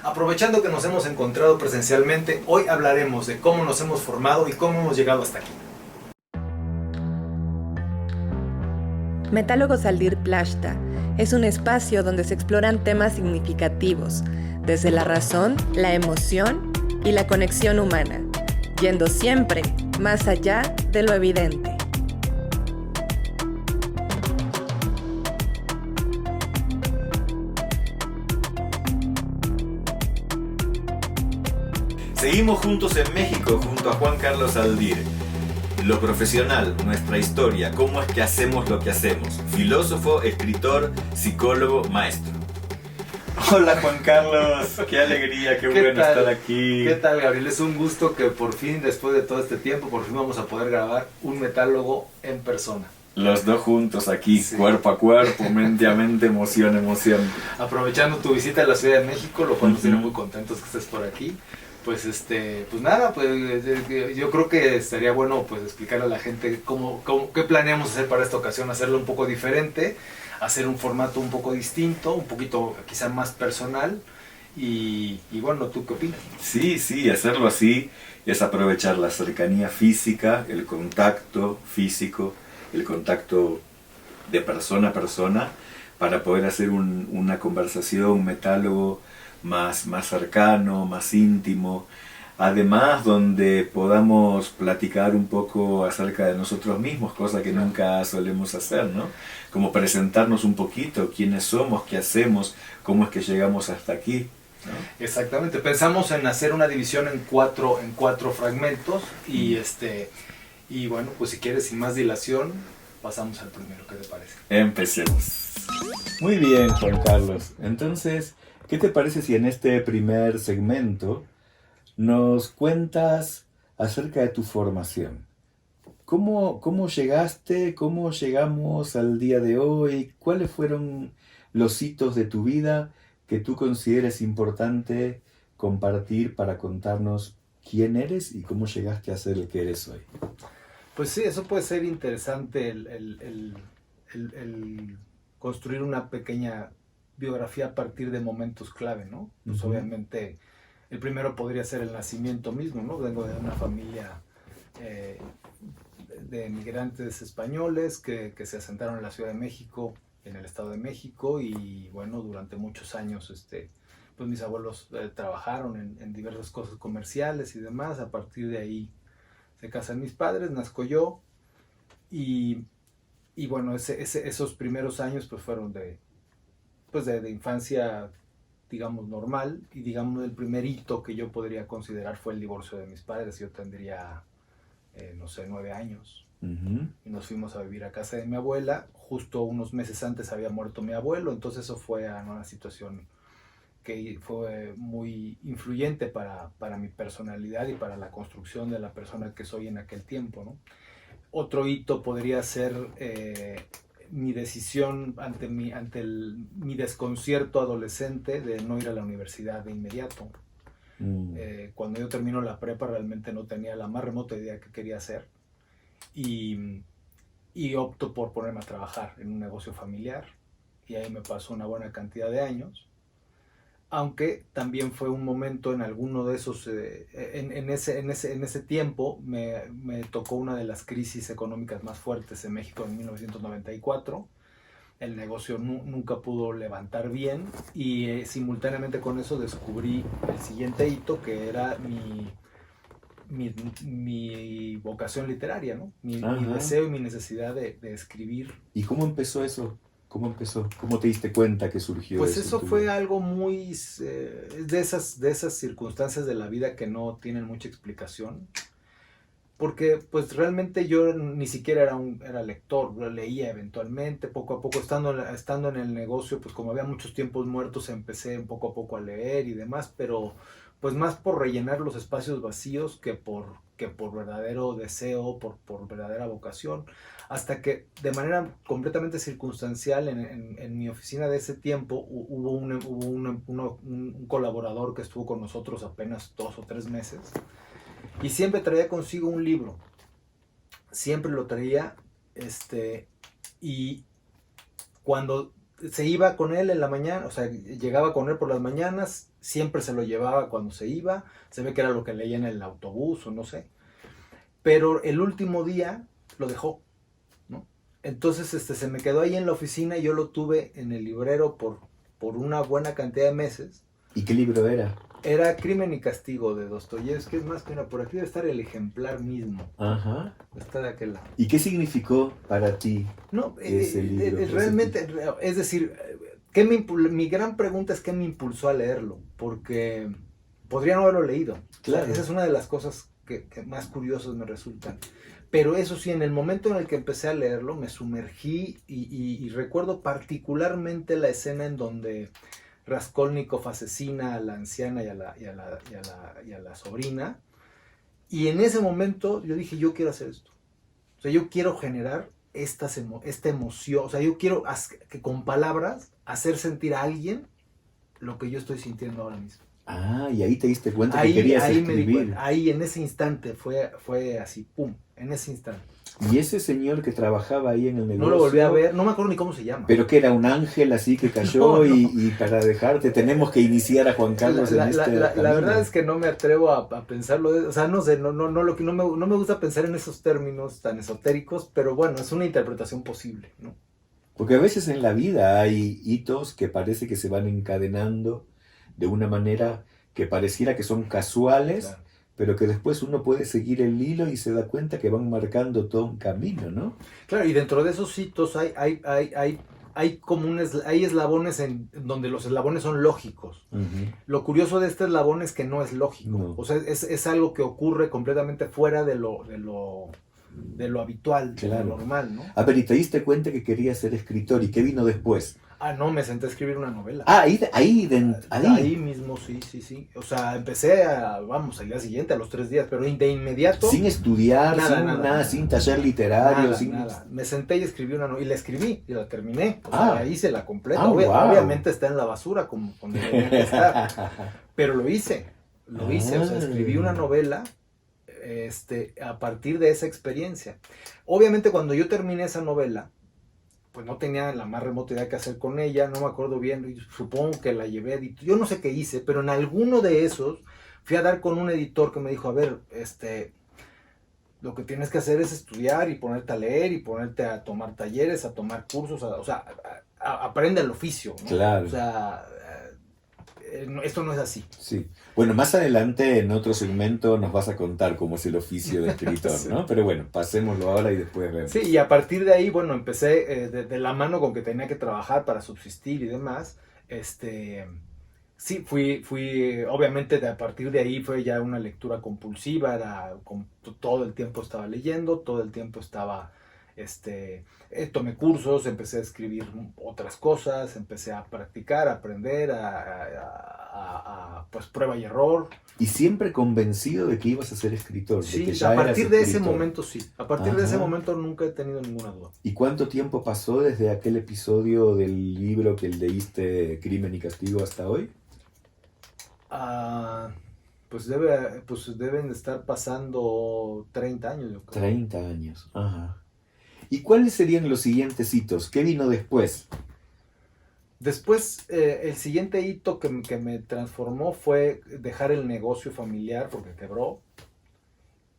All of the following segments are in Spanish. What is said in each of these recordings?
Aprovechando que nos hemos encontrado presencialmente, hoy hablaremos de cómo nos hemos formado y cómo hemos llegado hasta aquí. Metálogo Saldir Plashta es un espacio donde se exploran temas significativos, desde la razón, la emoción y la conexión humana, yendo siempre más allá de lo evidente. Seguimos juntos en México junto a Juan Carlos Saldir. Lo profesional, nuestra historia, cómo es que hacemos lo que hacemos. Filósofo, escritor, psicólogo, maestro. Hola Juan Carlos, qué alegría, qué bueno estar aquí. ¿Qué tal, Gabriel? Es un gusto que por fin, después de todo este tiempo, por fin vamos a poder grabar un metálogo en persona. Los dos juntos aquí, sí. Cuerpo a cuerpo, mente a mente, emoción a emoción. Aprovechando tu visita a la Ciudad de México, lo cual nos tiene muy contentos que estés por aquí. Pues nada, yo creo que estaría bueno pues explicarle a la gente qué planeamos hacer para esta ocasión, hacerlo un poco diferente, hacer un formato un poco distinto, un poquito quizá más personal y bueno, ¿tú qué opinas? Sí, hacerlo así es aprovechar la cercanía física, el contacto físico, el contacto de persona a persona para poder hacer una conversación, un metálogo más cercano, más íntimo, además donde podamos platicar un poco acerca de nosotros mismos, cosa que nunca solemos hacer, ¿no? Como presentarnos un poquito, quiénes somos, qué hacemos, cómo es que llegamos hasta aquí, ¿no? Exactamente, pensamos en hacer una división en cuatro fragmentos y bueno, pues si quieres sin más dilación, pasamos al primero, ¿qué te parece? Empecemos. Muy bien, Juan Carlos. Entonces, ¿qué te parece si en este primer segmento nos cuentas acerca de tu formación? ¿Cómo llegaste? ¿Cómo llegamos al día de hoy? ¿Cuáles fueron los hitos de tu vida que tú consideres importante compartir para contarnos quién eres y cómo llegaste a ser el que eres hoy? Pues sí, eso puede ser interesante, el construir una pequeña biografía a partir de momentos clave, ¿no? Pues obviamente el primero podría ser el nacimiento mismo, ¿no? Vengo de una familia de emigrantes españoles que se asentaron en la Ciudad de México, en el Estado de México, y bueno, durante muchos años pues mis abuelos trabajaron en diversas cosas comerciales y demás. A partir de ahí se casan mis padres, nazco yo, y bueno, esos primeros años pues fueron de infancia, digamos, normal, y digamos el primer hito que yo podría considerar fue el divorcio de mis padres. Yo tendría, no sé, 9 años, y nos fuimos a vivir a casa de mi abuela. Justo unos meses antes había muerto mi abuelo, entonces eso fue una situación que fue muy influyente para mi personalidad y para la construcción de la persona que soy en aquel tiempo, ¿no? Otro hito podría ser mi decisión ante mi desconcierto adolescente de no ir a la universidad de inmediato. Cuando yo termino la prepa realmente no tenía la más remota idea de qué quería hacer, y opto por ponerme a trabajar en un negocio familiar, y ahí me pasó una buena cantidad de años. Aunque también fue un momento en alguno de esos, en ese tiempo me tocó una de las crisis económicas más fuertes en México en 1994. El negocio nunca pudo levantar bien, y simultáneamente con eso descubrí el siguiente hito, que era mi vocación literaria, ¿no? Mi deseo y mi necesidad de escribir. ¿Y cómo empezó eso? ¿Cómo empezó? ¿Cómo te diste cuenta que surgió Pues eso? eso fue algo muy de esas circunstancias de la vida que no tienen mucha explicación, porque pues realmente yo ni siquiera era lector. Yo leía eventualmente, poco a poco, estando en el negocio, pues como había muchos tiempos muertos, empecé poco a poco a leer y demás, pero pues más por rellenar los espacios vacíos que por verdadero deseo, por verdadera vocación, hasta que de manera completamente circunstancial en mi oficina de ese tiempo hubo un colaborador que estuvo con nosotros apenas 2 o 3 meses, y siempre traía consigo un libro, siempre lo traía, y cuando se iba con él en la mañana, o sea, llegaba con él por las mañanas, siempre se lo llevaba cuando se iba, se ve que era lo que leía en el autobús o no sé, pero el último día lo dejó, ¿no? Entonces se me quedó ahí en la oficina y yo lo tuve en el librero por una buena cantidad de meses. ¿Y qué libro era? Era Crimen y Castigo de Dostoyevski. Es más, mira, por aquí debe estar el ejemplar mismo. Ajá. Está de aquel lado. ¿Y qué significó para ti No, ese libro? realmente, es decir, mi gran pregunta es qué me impulsó a leerlo, porque podría no haberlo leído. Claro. O sea, esa es una de las cosas que más curiosas me resultan. Pero eso sí, en el momento en el que empecé a leerlo, me sumergí y recuerdo particularmente la escena en donde Raskolnikov asesina a la anciana y a la sobrina. Y en ese momento yo dije, yo quiero hacer esto. O sea, yo quiero generar esta emoción. O sea, yo quiero que con palabras hacer sentir a alguien lo que yo estoy sintiendo ahora mismo. Ah, y ahí te diste cuenta que querías escribir. Ahí en ese instante fue así, pum, en ese instante. Y ese señor que trabajaba ahí en el negocio... No lo volví a ver, no me acuerdo ni cómo se llama. Pero que era un ángel así que cayó No. Y para dejarte tenemos que iniciar a Juan Carlos en este la camino. verdad es que no me atrevo a pensarlo, o sea, no sé, no me gusta pensar en esos términos tan esotéricos, pero bueno, es una interpretación posible, ¿no? Porque a veces en la vida hay hitos que parece que se van encadenando de una manera que pareciera que son casuales, Claro. pero que después uno puede seguir el hilo y se da cuenta que van marcando todo un camino, ¿no? Claro, y dentro de esos hitos hay eslabones en donde los eslabones son lógicos. Uh-huh. Lo curioso de este eslabón es que no es lógico. No. O sea, es algo que ocurre completamente fuera de lo habitual, de Claro. lo normal, ¿no? A ver, y te diste cuenta que querías ser escritor, ¿y qué vino después? Ah, no, me senté a escribir una novela. Ah, ahí. Ahí mismo, sí. O sea, empecé al día siguiente, a los 3 días, pero de inmediato. Sin estudiar, Nada. sin taller literario, Nada. Me senté y escribí una novela. Y la escribí y la terminé. O sea, ahí se la completa. Wow. Obviamente está en la basura, como debería que estar. Pero lo hice. O sea, escribí una novela a partir de esa experiencia. Obviamente, cuando yo terminé esa novela, pues no tenía la más remota idea qué hacer con ella, no me acuerdo bien, supongo que la llevé a editar, yo no sé qué hice, pero en alguno de esos fui a dar con un editor que me dijo, a ver, lo que tienes que hacer es estudiar y ponerte a leer y ponerte a tomar talleres, a tomar cursos, o sea, aprende el oficio, ¿no? Claro. O sea, esto no es así. Sí. Bueno, más adelante en otro segmento nos vas a contar cómo es el oficio de escritor, Sí. ¿no? Pero bueno, pasémoslo ahora y después vemos. Sí, y a partir de ahí, bueno, empecé de la mano con que tenía que trabajar para subsistir y demás. Sí, fui, obviamente a partir de ahí fue ya una lectura compulsiva, todo el tiempo estaba leyendo, todo el tiempo estaba, tomé cursos, empecé a escribir otras cosas, empecé a practicar, a aprender, pues prueba y error. Y siempre convencido de que ibas a ser escritor. Sí, de que ya a partir eras de ese escritor. momento sí, a partir de ese momento nunca he tenido ninguna duda. ¿Y cuánto tiempo pasó desde aquel episodio del libro que leíste, Crimen y Castigo, hasta hoy? Pues deben de estar pasando 30 años, yo creo. 30 años, ajá. ¿Y cuáles serían los siguientes hitos? ¿Qué vino después? Después, el siguiente hito que me transformó fue dejar el negocio familiar porque quebró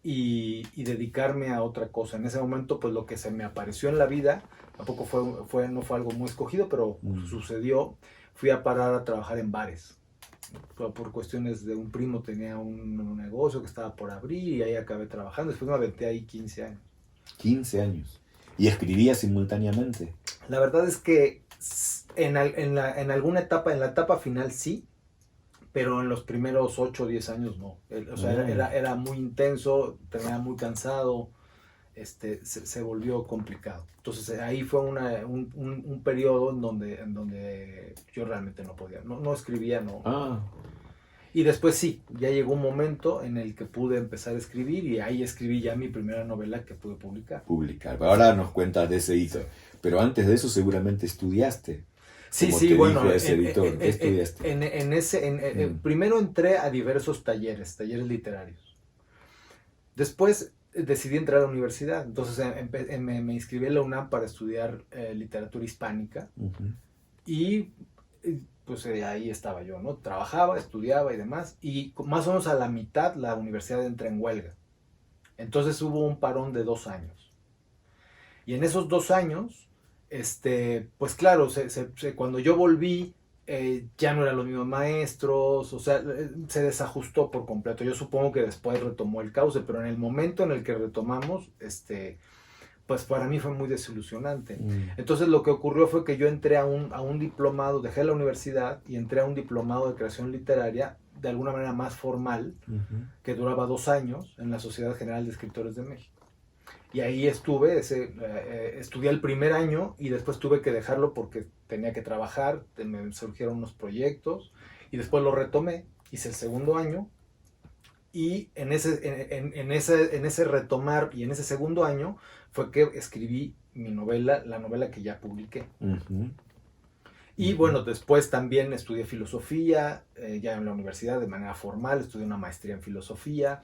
y dedicarme a otra cosa. En ese momento, pues lo que se me apareció en la vida, tampoco no fue algo muy escogido, pero sucedió. Fui a parar a trabajar en bares. Por cuestiones de un primo, tenía un negocio que estaba por abrir y ahí acabé trabajando. Después me aventé ahí 15 años. 15 años. ¿Y escribías simultáneamente? La verdad es que en alguna etapa, en la etapa final sí, pero en los primeros 8 o 10 años no. O sea, era muy intenso, terminaba muy cansado, se volvió complicado. Entonces ahí fue un periodo en donde yo realmente no podía, no escribía, no. Y después sí, ya llegó un momento en el que pude empezar a escribir y ahí escribí ya mi primera novela que pude publicar. Ahora nos cuentas de ese hito. Pero antes de eso seguramente estudiaste. Sí, bueno, ¿Qué estudiaste? Primero entré a diversos talleres literarios. Después decidí entrar a la universidad, entonces me inscribí en la UNAM para estudiar literatura hispánica. Uh-huh. Y pues ahí estaba yo, ¿no? Trabajaba, estudiaba y demás, y más o menos a la mitad la universidad entra en huelga. Entonces hubo un parón de 2 años. Y en esos 2 años, pues claro, cuando yo volví, ya no eran los mismos maestros, o sea, se desajustó por completo. Yo supongo que después retomó el cauce, pero en el momento en el que retomamos, pues para mí fue muy desilusionante. Entonces lo que ocurrió fue que yo entré a un diplomado, dejé la universidad y entré a un diplomado de creación literaria de alguna manera más formal, que duraba 2 años en la Sociedad General de Escritores de México. Y ahí estudié el primer año y después tuve que dejarlo porque tenía que trabajar, me surgieron unos proyectos y después lo retomé, hice el segundo año y en ese retomar y en ese segundo año fue que escribí mi novela, la novela que ya publiqué. Y bueno, después también estudié filosofía, ya en la universidad de manera formal, estudié una maestría en filosofía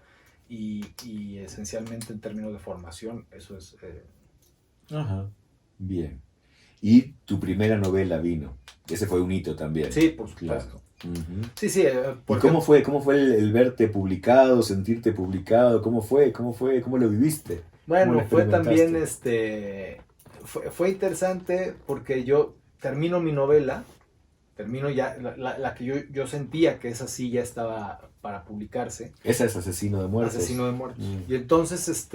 y esencialmente en términos de formación, eso es... Ajá, bien. ¿Y tu primera novela vino? Ese fue un hito también. Sí, por supuesto. Claro. Sí, sí. ¿Y cómo fue el verte publicado, sentirte publicado? ¿Cómo lo viviste? Bueno, fue también, fue interesante porque yo termino mi novela, termino ya, la que yo sentía que esa sí ya estaba para publicarse. Esa es Asesino de Muertos. Asesino de Muertos. Y entonces,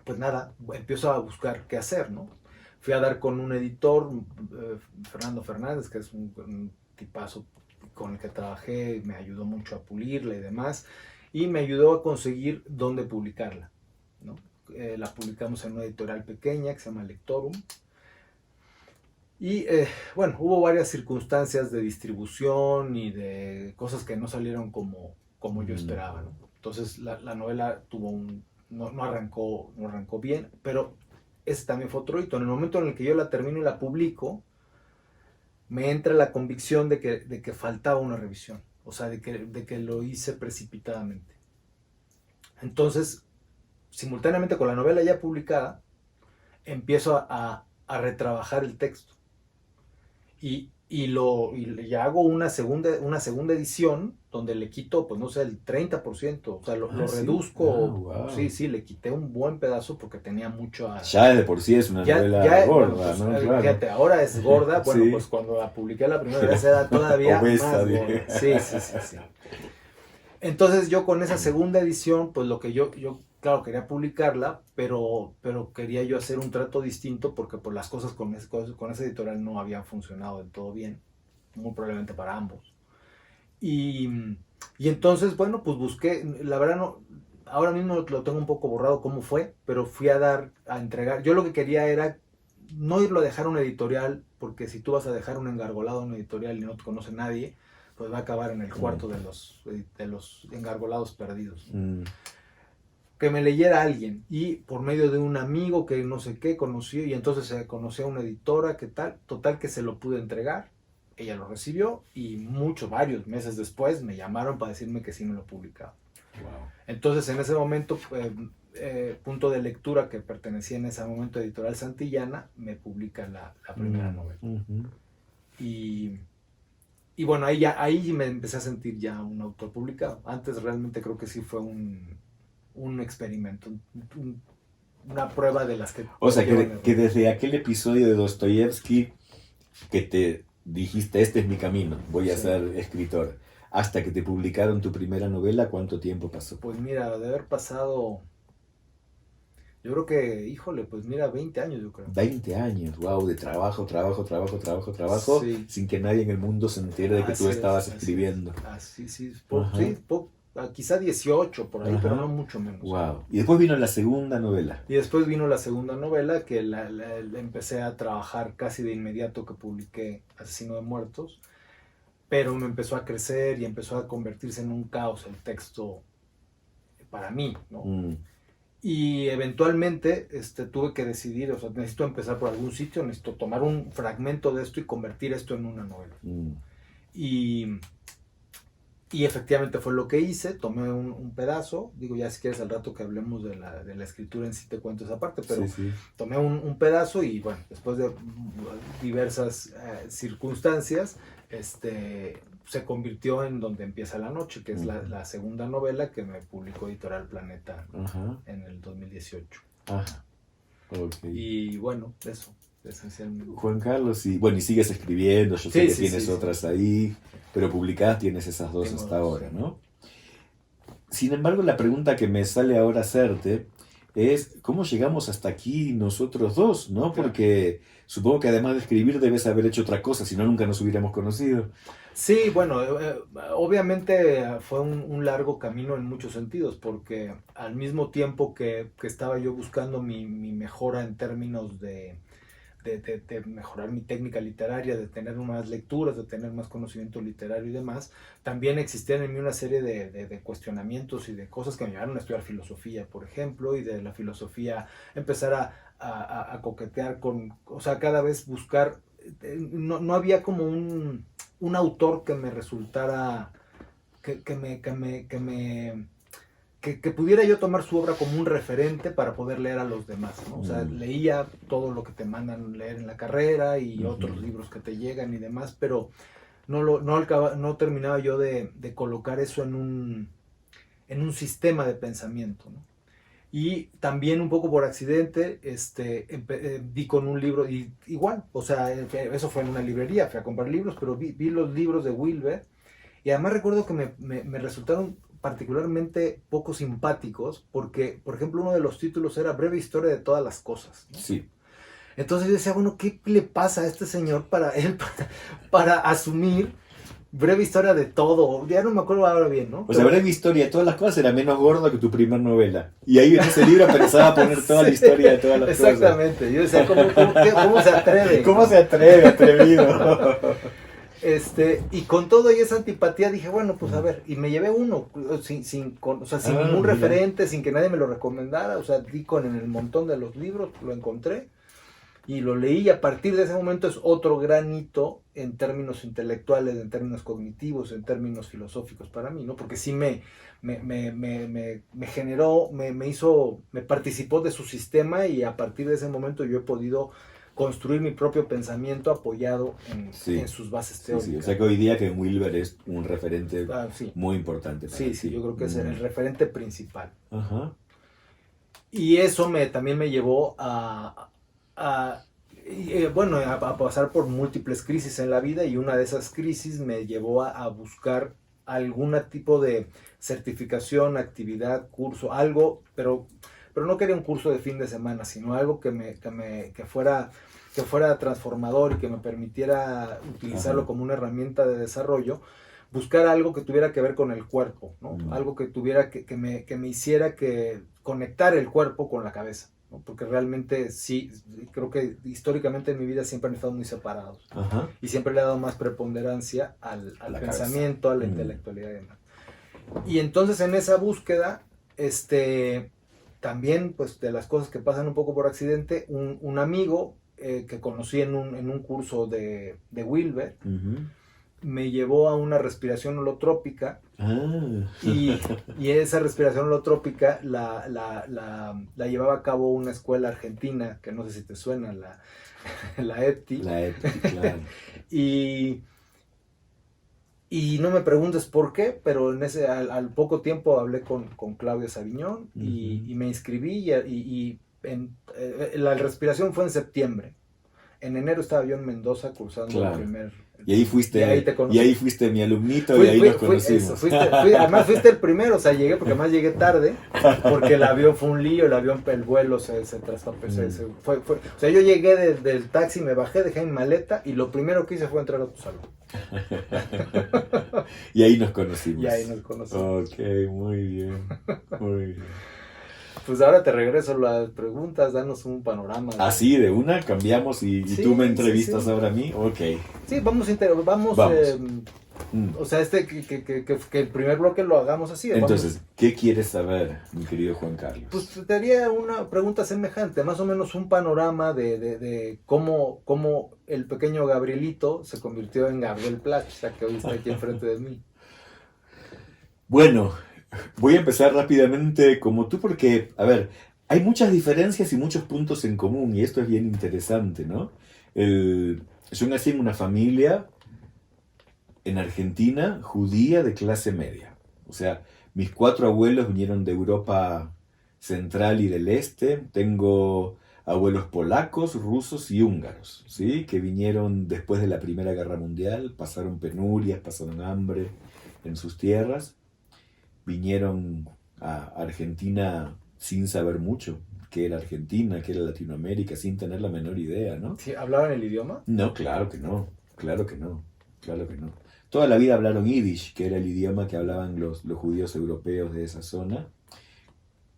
pues nada, empiezo a buscar qué hacer, ¿no? Fui a dar con un editor, Fernando Fernández, que es un tipazo con el que trabajé, me ayudó mucho a pulirla y demás, y me ayudó a conseguir dónde publicarla, ¿no? La publicamos en una editorial pequeña que se llama Lectorum. Y bueno, hubo varias circunstancias de distribución y de cosas que no salieron como yo esperaba, ¿no? Entonces la novela no arrancó bien, pero ese también fue otro hito. En el momento en el que yo la termino y la publico, me entra la convicción de que faltaba una revisión, o sea, de que lo hice precipitadamente. Entonces, simultáneamente con la novela ya publicada, empiezo a retrabajar el texto. Y hago una segunda edición donde le quito, pues no sé, el 30%, o sea, lo reduzco. Wow. Sí, le quité un buen pedazo porque tenía mucho... Ya de por sí es una novela gorda, pues, ¿no? Claro. Fíjate, ahora es gorda, bueno, sí. Pues cuando la publiqué la primera vez era todavía más gorda. Sí. Entonces yo con esa segunda edición, pues lo que yo claro, quería publicarla, pero quería yo hacer un trato distinto porque pues, las cosas con esa editorial no habían funcionado del todo bien, muy probablemente para ambos. Y entonces, bueno, pues busqué, la verdad no, ahora mismo lo tengo un poco borrado cómo fue, pero fui a entregar, yo lo que quería era no irlo a dejar a una editorial, porque si tú vas a dejar un engargolado a una editorial y no te conoce nadie, pues va a acabar en el cuarto de los engargolados perdidos. Que me leyera alguien y por medio de un amigo que no sé qué conoció y entonces se conoció a una editora que total que se lo pude entregar, ella lo recibió y varios meses después me llamaron para decirme que sí me lo publicaba. Wow. Entonces en ese momento Punto de Lectura, que pertenecía en ese momento a Editorial Santillana, me publica la primera novela. Y bueno, ahí me empecé a sentir ya un autor publicado. Antes realmente creo que sí fue un experimento, una prueba de las que... O sea, que desde aquel episodio de Dostoyevsky que te dijiste, este es mi camino, voy a ser escritor, hasta que te publicaron tu primera novela, ¿cuánto tiempo pasó? Pues mira, de haber pasado, yo creo que, híjole, pues mira, 20 años yo creo. 20 años, wow, de trabajo, sí. Sin que nadie en el mundo se entere de que tú estabas escribiendo. Sí, quizá 18 por ahí, ajá, pero no mucho menos. Wow. Y después vino la segunda novela. Y después vino la segunda novela que la empecé a trabajar casi de inmediato que publiqué Asesino de Muertos, pero me empezó a crecer y empezó a convertirse en un caos el texto para mí, ¿no? Y eventualmente tuve que decidir, o sea, necesito empezar por algún sitio, necesito tomar un fragmento de esto y convertir esto en una novela. Y efectivamente fue lo que hice, tomé un pedazo, digo ya si quieres al rato que hablemos de la escritura en sí te cuento esa parte, pero Sí. tomé un pedazo y bueno, después de diversas circunstancias, se convirtió en Donde empieza la noche, que es la segunda novela que me publicó Editorial Planeta en el 2018. Ajá. Okay. Y bueno, eso, esencialmente. Juan Carlos, y sigues escribiendo, yo sé que tienes otras ahí, pero publicadas tienes esas dos hasta ahora, ¿no? Sin embargo, la pregunta que me sale ahora hacerte es, ¿cómo llegamos hasta aquí nosotros dos, no? Porque supongo que además de escribir debes haber hecho otra cosa, si no nunca nos hubiéramos conocido. Sí, bueno, obviamente fue un largo camino en muchos sentidos, porque al mismo tiempo que estaba yo buscando mi mejora en términos de mejorar mi técnica literaria, de tener más lecturas, de tener más conocimiento literario y demás, también existían en mí una serie de cuestionamientos y de cosas que me llevaron a estudiar filosofía, por ejemplo, y de la filosofía empezar a coquetear con, o sea, cada vez buscar, no había como un autor que me resultara, que pudiera yo tomar su obra como un referente para poder leer a los demás, ¿no? O sea, leía todo lo que te mandan leer en la carrera y otros libros que te llegan y demás, pero no terminaba yo de colocar eso en un sistema de pensamiento, ¿no? Y también un poco por accidente di con un libro, y igual, o sea, eso fue en una librería, fui a comprar libros, pero vi los libros de Wilber, y además recuerdo que me resultaron particularmente poco simpáticos, porque, por ejemplo, uno de los títulos era Breve Historia de Todas las Cosas, ¿no? Sí. Entonces yo decía, bueno, ¿qué le pasa a este señor para asumir Breve Historia de todo? Ya no me acuerdo ahora bien, ¿no? O sea, Breve Historia de Todas las Cosas era menos gordo que tu primer novela. Y ahí en ese libro pensaba poner toda la historia de todas las exactamente. cosas. Yo decía, ¿cómo se atreve? ¿Cómo se atreve, atrevido? Y con todo y esa antipatía dije, bueno, pues a ver, y me llevé uno, sin ningún referente, sin que nadie me lo recomendara, o sea, di en el montón de los libros, lo encontré y lo leí, y a partir de ese momento es otro gran hito en términos intelectuales, en términos cognitivos, en términos filosóficos para mí, ¿no? Porque sí me generó, me participó de su sistema, y a partir de ese momento yo he podido construir mi propio pensamiento apoyado en sus bases teóricas. Sí. O sea que hoy día que Wilber es un referente muy importante para ti. Sí, yo creo que es el referente principal. Ajá. Y eso también me llevó a pasar por múltiples crisis en la vida, y una de esas crisis me llevó a buscar algún tipo de certificación, actividad, curso, algo, pero no quería un curso de fin de semana, sino algo que fuera transformador y que me permitiera utilizarlo como una herramienta de desarrollo, buscar algo que tuviera que ver con el cuerpo, ¿no? Algo que tuviera que me hiciera conectar el cuerpo con la cabeza, ¿no? Porque realmente sí, creo que históricamente en mi vida siempre han estado muy separados. Ajá. Y siempre le he dado más preponderancia al pensamiento, a la intelectualidad y demás. Y entonces en esa búsqueda, también, pues, de las cosas que pasan un poco por accidente, un amigo que conocí en un curso de Wilber, me llevó a una respiración holotrópica, y esa respiración holotrópica la llevaba a cabo una escuela argentina, que no sé si te suena, la EPTI. La EPTI, claro. Y no me preguntes por qué, pero al poco tiempo hablé con Claudia Saviñón, y me inscribí, y la respiración fue en septiembre. En enero estaba yo en Mendoza cursando el primer... Y ahí fuiste mi alumnito, y ahí nos conocimos. Además fuiste el primero, o sea, porque además llegué tarde, porque el avión fue un lío, el vuelo se traspapó, o sea, yo llegué del taxi, me bajé, dejé mi maleta, y lo primero que hice fue entrar a tu salón. Y ahí nos conocimos. Ok, muy bien. Pues ahora te regreso las preguntas, danos un panorama. Así, de una, cambiamos y tú me entrevistas ahora a mí. Ok. Sí, vamos. O sea, que el primer bloque lo hagamos así. Entonces, ¿qué quieres saber, mi querido Juan Carlos? Pues te haría una pregunta semejante, más o menos un panorama de cómo el pequeño Gabrielito se convirtió en Gabriel Plachta, que hoy está aquí enfrente de mí. Bueno, voy a empezar rápidamente como tú porque, a ver, hay muchas diferencias y muchos puntos en común y esto es bien interesante, ¿no? Yo nací en una familia en Argentina judía de clase media. O sea, mis cuatro abuelos vinieron de Europa central y del este. Tengo abuelos polacos, rusos y húngaros, ¿sí? Que vinieron después de la Primera Guerra Mundial, pasaron penurias, pasaron hambre en sus tierras, vinieron a Argentina sin saber mucho qué era Argentina, qué era Latinoamérica, sin tener la menor idea, ¿no? ¿Sí, hablaban el idioma? No, claro que no, claro que no, claro que no. Toda la vida hablaron yiddish, que era el idioma que hablaban los judíos europeos de esa zona.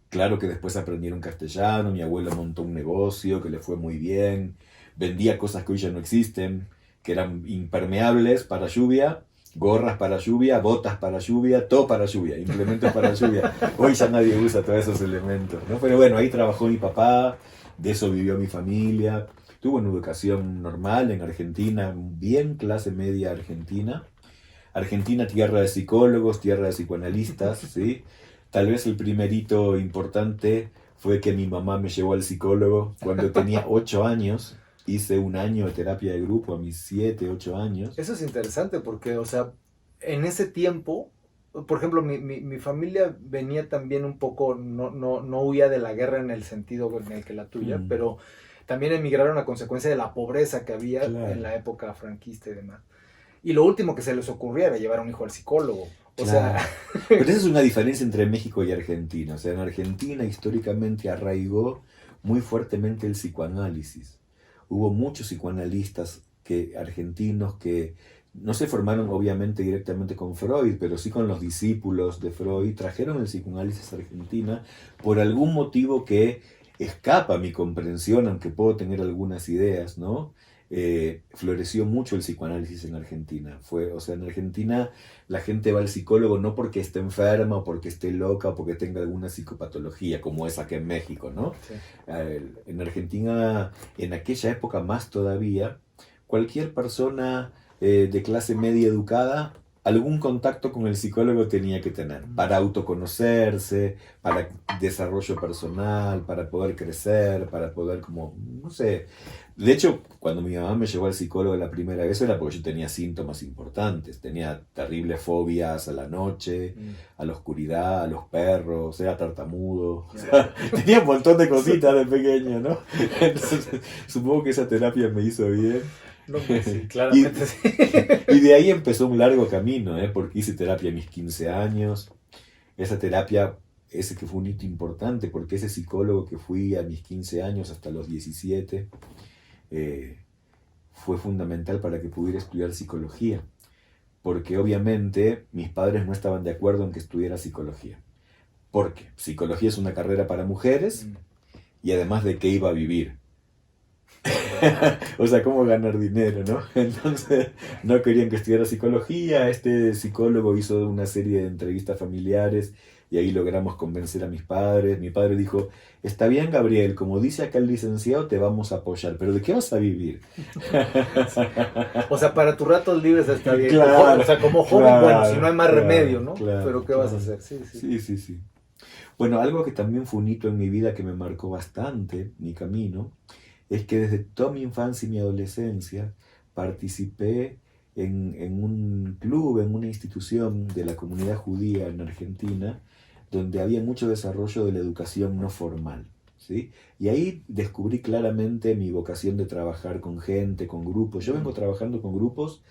Claro que después aprendieron castellano, mi abuelo montó un negocio que le fue muy bien, vendía cosas que hoy ya no existen, que eran impermeables para lluvia, gorras para lluvia, botas para lluvia, todo para lluvia, implementos para lluvia. Hoy ya nadie usa todos esos elementos, ¿no? Pero bueno, ahí trabajó mi papá, de eso vivió mi familia, tuvo una educación normal en Argentina, bien clase media argentina. Argentina, tierra de psicólogos, tierra de psicoanalistas, ¿sí? Tal vez el primer hito importante fue que mi mamá me llevó al psicólogo cuando tenía 8 años. Hice un año de terapia de grupo a mis 7, 8 años. Eso es interesante porque, o sea, en ese tiempo, por ejemplo, mi familia venía también un poco, no huía de la guerra en el sentido en el que la tuya, pero también emigraron a consecuencia de la pobreza que había en la época franquista y demás. Y lo último que se les ocurría era llevar a un hijo al psicólogo. O sea, pero esa es una diferencia entre México y Argentina. O sea, en Argentina históricamente arraigó muy fuertemente el psicoanálisis. Hubo muchos psicoanalistas argentinos que no se formaron obviamente directamente con Freud, pero sí con los discípulos de Freud, trajeron el psicoanálisis a Argentina por algún motivo que escapa a mi comprensión, aunque puedo tener algunas ideas, ¿no? Floreció mucho el psicoanálisis en Argentina. O sea, en Argentina la gente va al psicólogo no porque esté enferma o porque esté loca o porque tenga alguna psicopatología, como es acá en México, ¿no? Sí. En Argentina, en aquella época más todavía, cualquier persona de clase media educada, algún contacto con el psicólogo tenía que tener, para autoconocerse, para desarrollo personal, para poder crecer, para poder como, no sé. De hecho, cuando mi mamá me llevó al psicólogo la primera vez era porque yo tenía síntomas importantes, tenía terribles fobias a la noche, a la oscuridad, a los perros, era tartamudo, o sea, tenía un montón de cositas de pequeño, ¿no? Entonces, supongo que esa terapia me hizo bien. No, pues sí, claramente sí. Y de ahí empezó un largo camino, porque hice terapia a mis 15 años. Esa terapia, ese que fue un hito importante, porque ese psicólogo que fui a mis 15 años hasta los 17, fue fundamental para que pudiera estudiar psicología. Porque obviamente mis padres no estaban de acuerdo en que estudiara psicología. Porque psicología es una carrera para mujeres y además de qué iba a vivir. O sea, cómo ganar dinero, ¿no? Entonces no querían que estudiara psicología. Este psicólogo hizo una serie de entrevistas familiares y ahí logramos convencer a mis padres. Mi padre dijo, está bien, Gabriel, como dice acá el licenciado, te vamos a apoyar, pero ¿de qué vas a vivir? O sea, para tus ratos libres está bien. Claro, o sea, como joven, claro, bueno, si no hay más remedio, ¿no? Claro, pero ¿qué vas a hacer? Sí. Bueno, algo que también fue un hito en mi vida que me marcó bastante mi camino es que desde toda mi infancia y mi adolescencia participé en un club, en una institución de la comunidad judía en Argentina, donde había mucho desarrollo de la educación no formal, ¿sí? Y ahí descubrí claramente mi vocación de trabajar con gente, con grupos. Yo vengo trabajando con grupos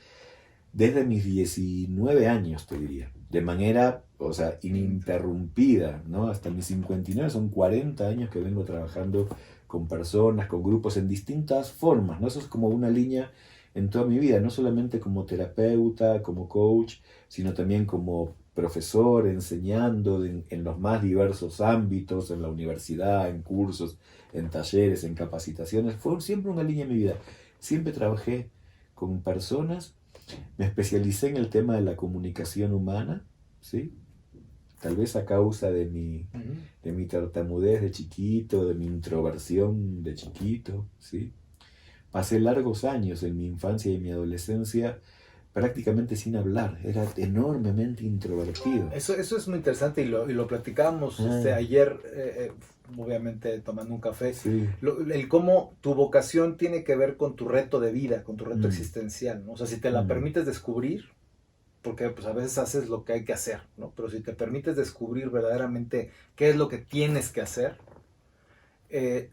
desde mis 19 años, te diría, de manera, o sea, ininterrumpida, ¿no? Hasta mis 59, son 40 años que vengo trabajando con personas, con grupos en distintas formas, ¿no? Eso es como una línea en toda mi vida, no solamente como terapeuta, como coach, sino también como profesor, enseñando en los más diversos ámbitos, en la universidad, en cursos, en talleres, en capacitaciones. Fue siempre una línea en mi vida. Siempre trabajé con personas, me especialicé en el tema de la comunicación humana, ¿sí? Tal vez a causa de mi tartamudez de chiquito, de mi introversión de chiquito, ¿sí? Pasé largos años en mi infancia y mi adolescencia prácticamente sin hablar, era enormemente introvertido. Eso es muy interesante y lo platicábamos ayer, obviamente tomando un café, Sí. El cómo tu vocación tiene que ver con tu reto de vida, con tu reto existencial, ¿no? O sea, si te la permites descubrir, porque pues a veces haces lo que hay que hacer, ¿no? Pero si te permites descubrir verdaderamente qué es lo que tienes que hacer,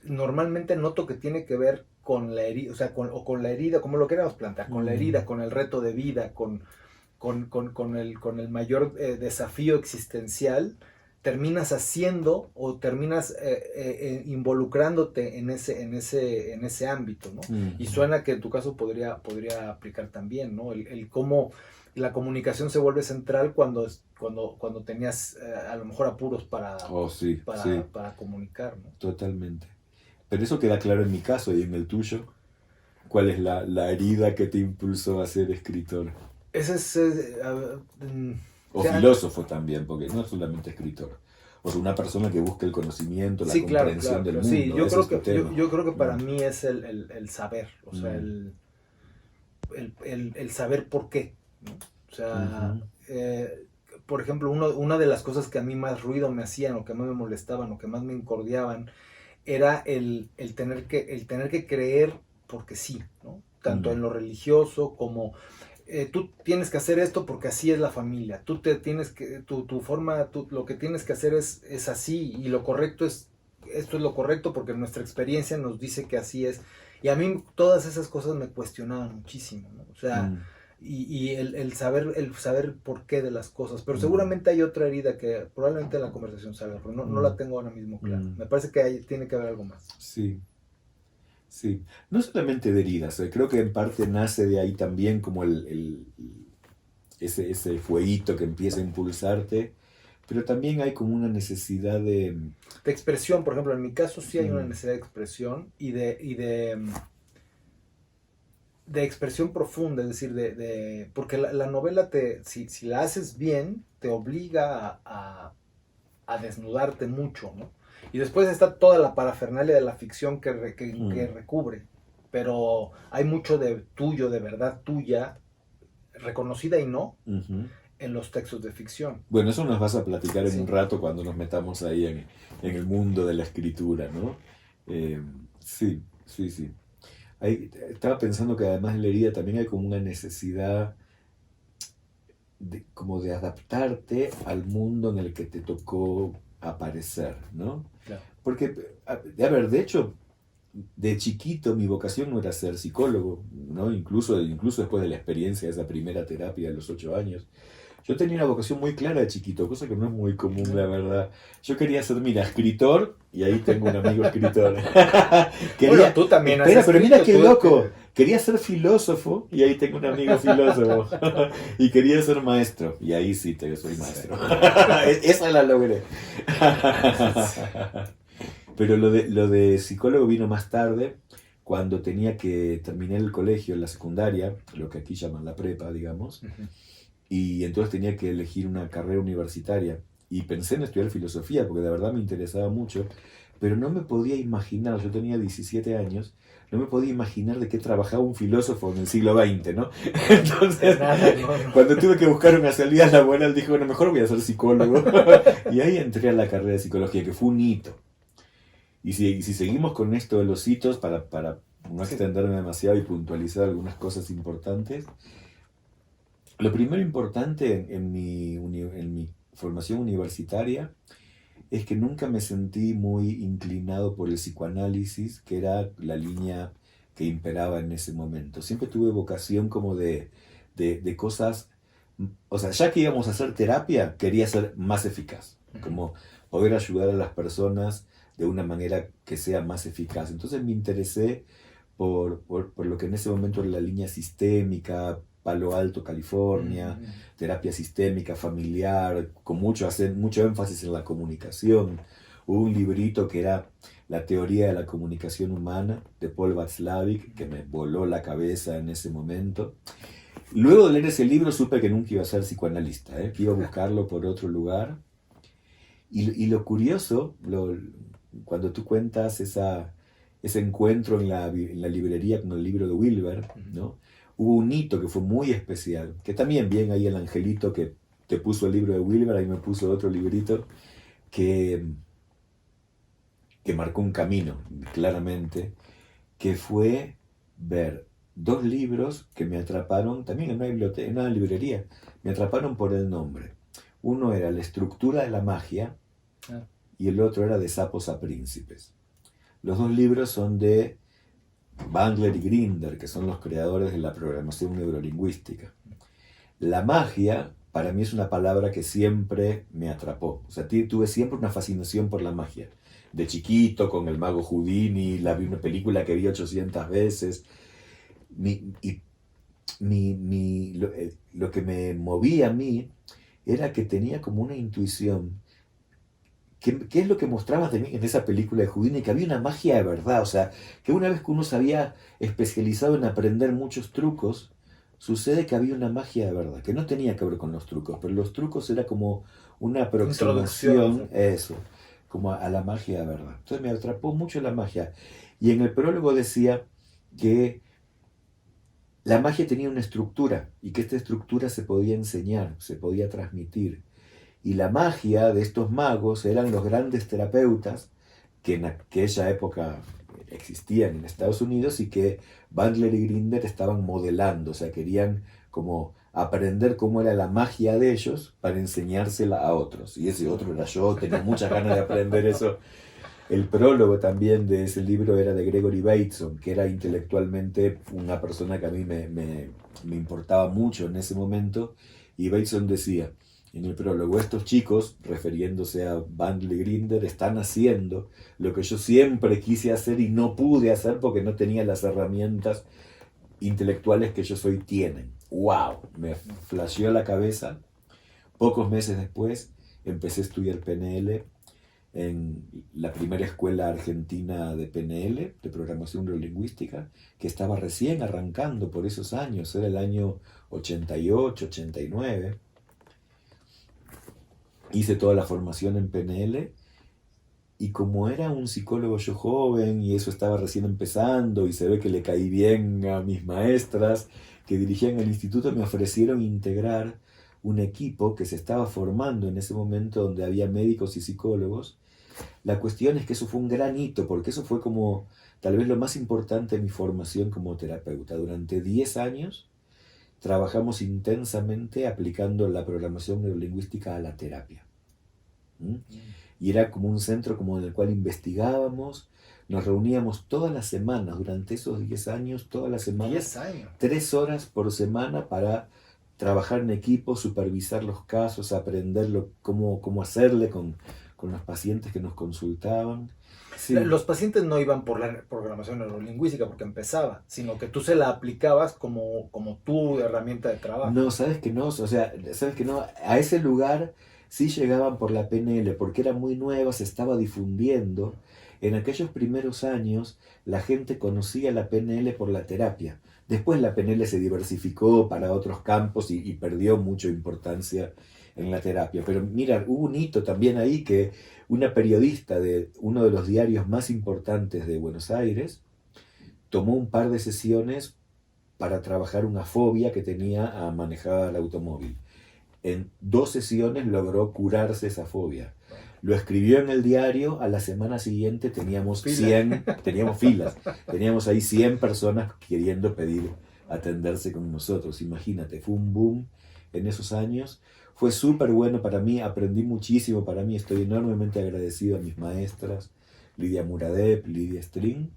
normalmente noto que tiene que ver con la herida, o sea, con la herida, como lo queramos plantear, con la herida, con el reto de vida, con el mayor desafío existencial, terminas haciendo o terminas involucrándote en ese ámbito, ¿no? Y suena que en tu caso podría aplicar también, ¿no? El cómo la comunicación se vuelve central cuando tenías a lo mejor apuros para comunicar, ¿no? Totalmente. Pero eso queda claro en mi caso y en el tuyo. ¿Cuál es la herida que te impulsó a ser escritor? Ese es... o filósofo también, porque no es solamente escritor. O sea, una persona que busca el conocimiento, la comprensión del mundo. Sí, yo creo que para mí es el saber, o sea, el saber por qué, ¿no? O sea, por ejemplo, una de las cosas que a mí más ruido me hacían, o que más me molestaban, o que más me incordiaban, era el tener que creer porque sí, ¿no? Tanto en lo religioso como... tú tienes que hacer esto porque así es la familia, tú te tienes que, lo que tienes que hacer es así, y lo correcto esto es lo correcto porque nuestra experiencia nos dice que así es, y a mí todas esas cosas me cuestionaban muchísimo, ¿no? O sea, y el saber por qué de las cosas, pero seguramente hay otra herida que probablemente en la conversación salga, pero no la tengo ahora mismo clara, me parece que tiene que haber algo más. Sí. Sí, no solamente de heridas, creo que en parte nace de ahí también como ese fueguito que empieza a impulsarte, pero también hay como una necesidad de expresión. Por ejemplo, en mi caso sí hay una necesidad de expresión y de expresión profunda, es decir, porque la novela si la haces bien, te obliga a desnudarte mucho, ¿no? Y después está toda la parafernalia de la ficción que recubre, pero hay mucho de tuyo, de verdad tuya, reconocida y no, en los textos de ficción. Bueno, eso nos vas a platicar en un rato cuando nos metamos ahí en el mundo de la escritura, ¿no? Sí. Estaba pensando que además en la herida también hay como una necesidad como de adaptarte al mundo en el que te tocó aparecer, ¿no? Claro. Porque, a ver, de hecho, de chiquito mi vocación no era ser psicólogo, ¿no? Incluso después de la experiencia de esa primera terapia de los 8 años. Yo tenía una vocación muy clara de chiquito, cosa que no es muy común, la verdad. Yo quería ser, mira, escritor, y ahí tengo un amigo escritor. Bueno, tú también has escrito, pero mira qué loco. Que... Quería ser filósofo, y ahí tengo un amigo filósofo. Y quería ser maestro, y ahí sí soy maestro. Esa la logré. Pero lo de psicólogo vino más tarde, cuando tenía que terminar el colegio, la secundaria, lo que aquí llaman la prepa, digamos. Y entonces tenía que elegir una carrera universitaria. Y pensé en estudiar filosofía, porque de verdad me interesaba mucho, pero no me podía imaginar, yo tenía 17 años, no me podía imaginar de qué trabajaba un filósofo en el siglo XX, ¿no? Entonces, cuando tuve que buscar una salida laboral, dije, bueno, mejor voy a ser psicólogo. Y ahí entré a la carrera de psicología, que fue un hito. Y si seguimos con esto de los hitos, para no extenderme demasiado y puntualizar algunas cosas importantes, lo primero importante en mi formación universitaria es que nunca me sentí muy inclinado por el psicoanálisis, que era la línea que imperaba en ese momento. Siempre tuve vocación como de cosas, o sea, ya que íbamos a hacer terapia, quería ser más eficaz, como poder ayudar a las personas de una manera que sea más eficaz. Entonces me interesé por lo que en ese momento era la línea sistémica, Palo Alto, California, terapia sistémica, familiar, con mucho énfasis en la comunicación. Hubo un librito que era La teoría de la comunicación humana, de Paul Václavic, que me voló la cabeza en ese momento. Luego de leer ese libro supe que nunca iba a ser psicoanalista, que iba a buscarlo por otro lugar. Y lo curioso, cuando tú cuentas ese encuentro en la librería con el libro de Wilber, ¿no? hubo un hito que fue muy especial, que también bien ahí el angelito que te puso el libro de Wilber, ahí me puso otro librito, que marcó un camino, claramente, que fue ver 2 libros que me atraparon, también en una biblioteca, en una librería, me atraparon por el nombre. Uno era La estructura de la magia y el otro era De sapos a príncipes. Los 2 libros son de Bandler y Grinder, que son los creadores de la programación neurolingüística. La magia, para mí, es una palabra que siempre me atrapó. O sea, tuve siempre una fascinación por la magia. De chiquito, con el mago Houdini, vi una película que vi 800 veces. Lo que me movía a mí era que tenía como una intuición. ¿Qué es lo que mostrabas de mí en esa película de Houdini? Que había una magia de verdad. O sea, que una vez que uno se había especializado en aprender muchos trucos, sucede que había una magia de verdad, que no tenía que ver con los trucos, pero los trucos era como una aproximación, eso, como a la magia de verdad. Entonces me atrapó mucho la magia. Y en el prólogo decía que la magia tenía una estructura y que esta estructura se podía enseñar, se podía transmitir. Y la magia de estos magos eran los grandes terapeutas que en aquella época existían en Estados Unidos y que Bandler y Grinder estaban modelando, o sea, querían como aprender cómo era la magia de ellos para enseñársela a otros. Y ese otro era yo, tenía muchas ganas de aprender eso. El prólogo también de ese libro era de Gregory Bateson, que era intelectualmente una persona que a mí me importaba mucho en ese momento, y Bateson decía en el prólogo: estos chicos, refiriéndose a Bandler y Grinder, están haciendo lo que yo siempre quise hacer y no pude hacer porque no tenía las herramientas intelectuales que ellos hoy tienen. ¡Wow! Me flasheó la cabeza. Pocos meses después empecé a estudiar PNL en la primera escuela argentina de PNL, de programación neurolingüística, que estaba recién arrancando por esos años, era el año 88, 89. Hice toda la formación en PNL y como era un psicólogo yo joven y eso estaba recién empezando y se ve que le caí bien a mis maestras que dirigían el instituto, me ofrecieron integrar un equipo que se estaba formando en ese momento donde había médicos y psicólogos. La cuestión es que eso fue un gran hito porque eso fue como tal vez lo más importante de mi formación como terapeuta. Durante 10 años trabajamos intensamente aplicando la programación neurolingüística a la terapia. Y era como un centro como en el cual investigábamos, nos reuníamos todas las semanas, durante esos 10 años, todas las semanas, 10 años. 3 horas por semana para trabajar en equipo, supervisar los casos, aprender cómo hacerle con los pacientes que nos consultaban. Sí. Los pacientes no iban por la programación neurolingüística porque empezaba, sino que tú se la aplicabas como tu herramienta de trabajo. No, sabes que no, a ese lugar sí llegaban por la PNL porque era muy nueva, se estaba difundiendo. En aquellos primeros años la gente conocía la PNL por la terapia. Después la PNL se diversificó para otros campos y perdió mucha importancia en la terapia. Pero mira, hubo un hito también ahí que una periodista de uno de los diarios más importantes de Buenos Aires tomó un par de sesiones para trabajar una fobia que tenía a manejar el automóvil. En 2 sesiones logró curarse esa fobia. Lo escribió en el diario, a la semana siguiente teníamos filas. Teníamos ahí 100 personas queriendo pedir atenderse con nosotros. Imagínate, fue un boom en esos años. Fue súper bueno para mí, aprendí muchísimo para mí. Estoy enormemente agradecido a mis maestras, Lidia Muradev, Lidia String.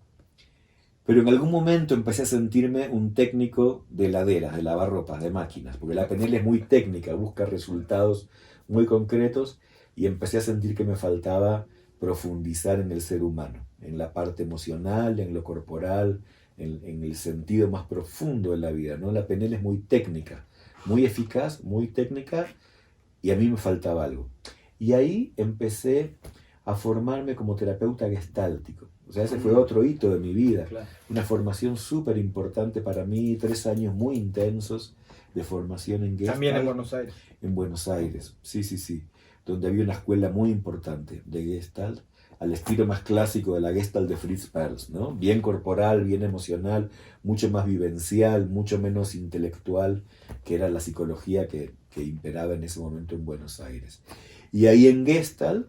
Pero en algún momento empecé a sentirme un técnico de heladeras, de lavarropas, de máquinas, porque la PNL es muy técnica, busca resultados muy concretos, y empecé a sentir que me faltaba profundizar en el ser humano, en la parte emocional, en lo corporal, en el sentido más profundo de la vida, ¿no? La PNL es muy técnica, muy eficaz, muy técnica, y a mí me faltaba algo. Y ahí empecé a formarme como terapeuta gestáltico. O sea, ese fue otro hito de mi vida. Claro. Una formación súper importante para mí, 3 años muy intensos de formación en Gestalt. También en Buenos Aires. En Buenos Aires, sí. Donde había una escuela muy importante de Gestalt. al estilo más clásico de la Gestalt de Fritz Perls, ¿no? Bien corporal, bien emocional, mucho más vivencial, mucho menos intelectual, que era la psicología que imperaba en ese momento en Buenos Aires. Y ahí en Gestalt,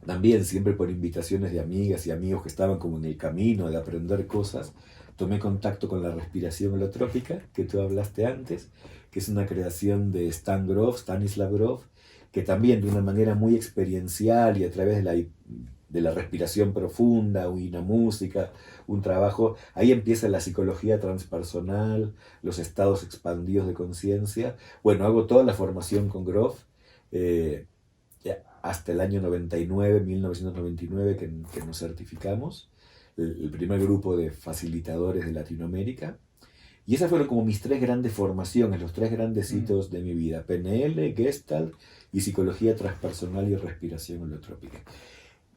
también siempre por invitaciones de amigas y amigos que estaban como en el camino de aprender cosas, tomé contacto con la respiración holotrópica, que tú hablaste antes, que es una creación de Stanislav Grof, que también de una manera muy experiencial y a través de la respiración profunda, una música, un trabajo, ahí empieza la psicología transpersonal, los estados expandidos de conciencia. Bueno, hago toda la formación con Grof, hasta el año 1999, que nos certificamos, el primer grupo de facilitadores de Latinoamérica. Y esas fueron como mis 3 grandes formaciones, los 3 grandes hitos de mi vida: PNL, Gestalt y psicología transpersonal y respiración holotrópica.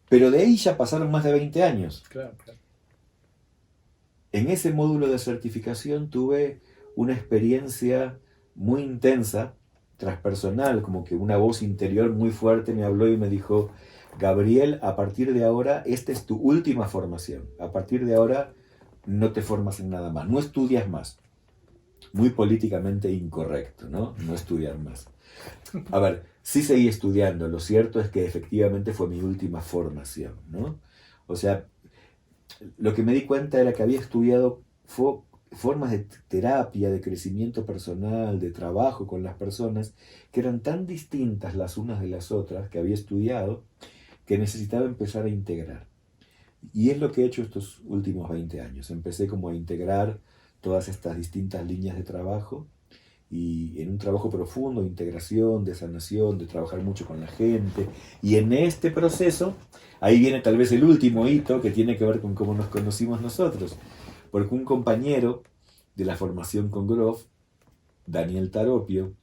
Pero de ahí ya pasaron más de 20 años. Claro, claro. En ese módulo de certificación tuve una experiencia muy intensa, transpersonal, como que una voz interior muy fuerte me habló y me dijo: Gabriel, a partir de ahora, esta es tu última formación. A partir de ahora no te formas en nada más, no estudias más. Muy políticamente incorrecto, ¿no? No estudiar más. A ver, sí seguí estudiando, lo cierto es que efectivamente fue mi última formación, ¿no? O sea, lo que me di cuenta era que había estudiado formas de terapia, de crecimiento personal, de trabajo con las personas, que eran tan distintas las unas de las otras, que había estudiado, que necesitaba empezar a integrar. Y es lo que he hecho estos últimos 20 años. Empecé como a integrar todas estas distintas líneas de trabajo, y en un trabajo profundo de integración, de sanación, de trabajar mucho con la gente. Y en este proceso, ahí viene tal vez el último hito, que tiene que ver con cómo nos conocimos nosotros. Porque un compañero de la formación con Grof, Daniel Taropio,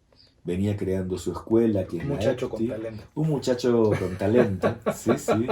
venía creando su escuela, que es un muchacho con talento. Un muchacho con talento, sí, sí.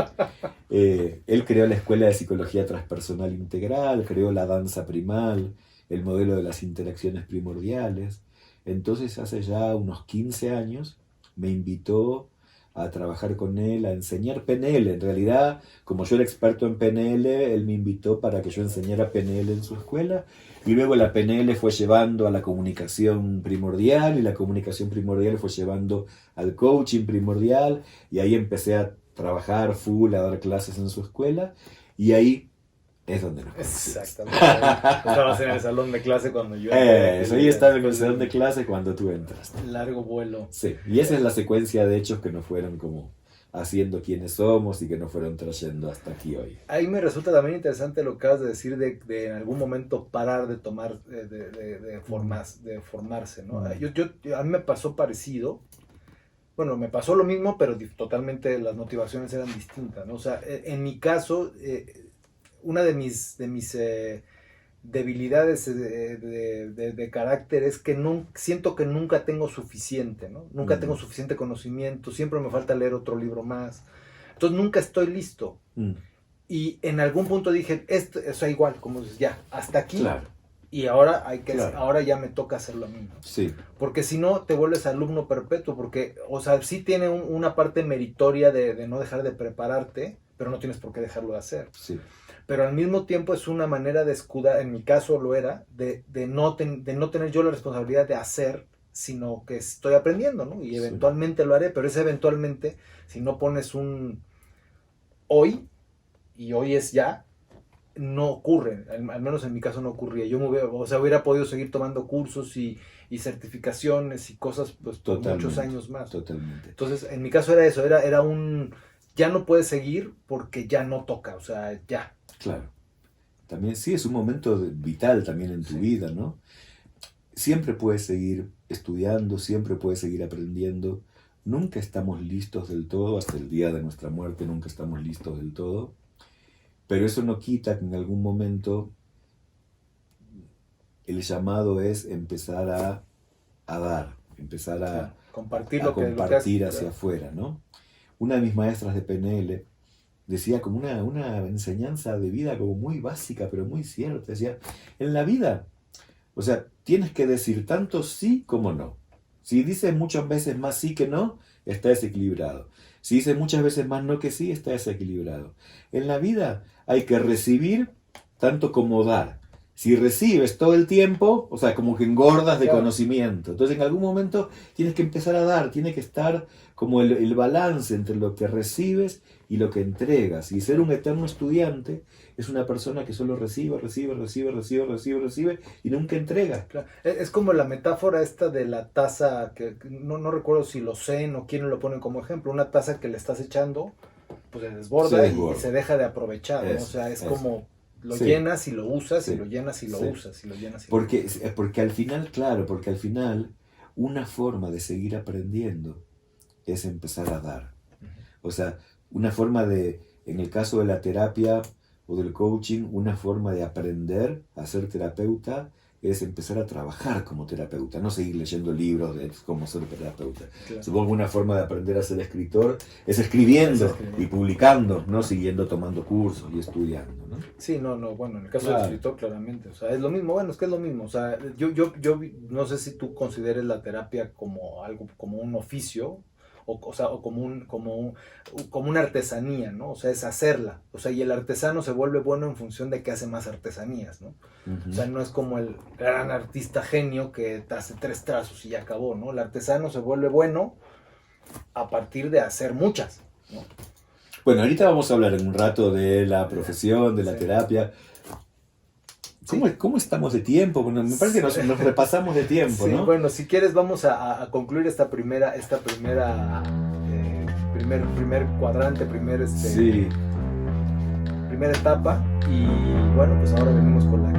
Él creó la Escuela de Psicología Transpersonal Integral, creó la danza primal, el modelo de las interacciones primordiales. Entonces, hace ya unos 15 años, me invitó a trabajar con él, a enseñar PNL. En realidad, como yo era experto en PNL, él me invitó para que yo enseñara PNL en su escuela, y luego la PNL fue llevando a la comunicación primordial, y la comunicación primordial fue llevando al coaching primordial, y ahí empecé a trabajar full, a dar clases en su escuela, y ahí es donde nos conocimos. Exactamente. Estabas en el salón de clase cuando yo ahí estaba en el salón de clase cuando tú entraste. Largo vuelo. Sí, y esa es la secuencia de hechos que nos fueron como haciendo quienes somos y que nos fueron trayendo hasta aquí hoy. Ahí me resulta también interesante lo que acabas de decir de en algún momento parar de tomar, de formarse, ¿no? A mí me pasó parecido. Bueno, me pasó lo mismo, pero totalmente las motivaciones eran distintas, ¿no? O sea, en mi caso, una de mis debilidades de carácter es que siento que nunca tengo suficiente, ¿no? Nunca tengo suficiente conocimiento, siempre me falta leer otro libro más. Entonces nunca estoy listo. Y en algún punto dije, eso igual, como dices, ya, hasta aquí. Claro. Y ahora Claro. ahora ya me toca hacer lo mismo. Sí. Porque si no, te vuelves alumno perpetuo, porque, o sea, sí tiene una parte meritoria de no dejar de prepararte, pero no tienes por qué dejarlo de hacer. Sí. Pero al mismo tiempo es una manera de escudar, en mi caso lo era, de no tener yo la responsabilidad de hacer, sino que estoy aprendiendo, ¿no? Y eventualmente lo haré, pero ese eventualmente, si no pones un hoy, y hoy es ya, no ocurre, al menos en mi caso no ocurría. Yo hubiera podido seguir tomando cursos y certificaciones y cosas pues, por muchos años más. Totalmente. Entonces, en mi caso era eso, era un, ya no puedes seguir porque ya no toca, o sea, ya. Claro. También sí, es un momento vital también en tu vida, ¿no? Siempre puedes seguir estudiando, siempre puedes seguir aprendiendo. Nunca estamos listos del todo, hasta el día de nuestra muerte nunca estamos listos del todo. Pero eso no quita que en algún momento el llamado es empezar a dar, empezar a compartir, compartir hacia afuera, ¿no? Una de mis maestras de PNL decía como una enseñanza de vida como muy básica, pero muy cierta. Decía, en la vida, o sea, tienes que decir tanto sí como no. Si dices muchas veces más sí que no, está desequilibrado. Si dices muchas veces más no que sí, está desequilibrado. En la vida hay que recibir tanto como dar. Si recibes todo el tiempo, o sea, como que engordas de conocimiento. Entonces en algún momento tienes que empezar a dar, tiene que estar como el balance entre lo que recibes y lo que entregas. Y ser un eterno estudiante es una persona que solo recibe y nunca entrega. Claro. Es como la metáfora esta de la taza, que no recuerdo si lo sé o quién lo ponen como ejemplo, una taza que le estás echando, pues se desborda y se deja de aprovechar, ¿no? O sea, es como lo llenas y lo usas, y lo llenas y lo usas, y lo llenas y lo usas. Porque al final, claro, porque al final una forma de seguir aprendiendo es empezar a dar. O sea, una forma de, en el caso de la terapia o del coaching, una forma de aprender a ser terapeuta es empezar a trabajar como terapeuta, no seguir leyendo libros de cómo ser terapeuta. Claro. Supongo que una forma de aprender a ser escritor es escribiendo y publicando, no siguiendo tomando cursos y estudiando, ¿no? Sí, bueno, en el caso del escritor claramente, o sea, es lo mismo, bueno, es que es lo mismo, o sea, yo no sé si tú consideres la terapia como algo, como un oficio, o como una artesanía, ¿no? O sea, es hacerla. O sea, y el artesano se vuelve bueno en función de que hace más artesanías, ¿no? Uh-huh. O sea, no es como el gran artista genio que hace 3 trazos y ya acabó, ¿no? El artesano se vuelve bueno a partir de hacer muchas, ¿no? Bueno, ahorita vamos a hablar en un rato de la profesión, de la terapia. ¿Cómo estamos de tiempo? Bueno, me parece que nos repasamos de tiempo, ¿no? Bueno, si quieres vamos a concluir esta primera primer cuadrante, primera etapa, y bueno, pues ahora venimos con la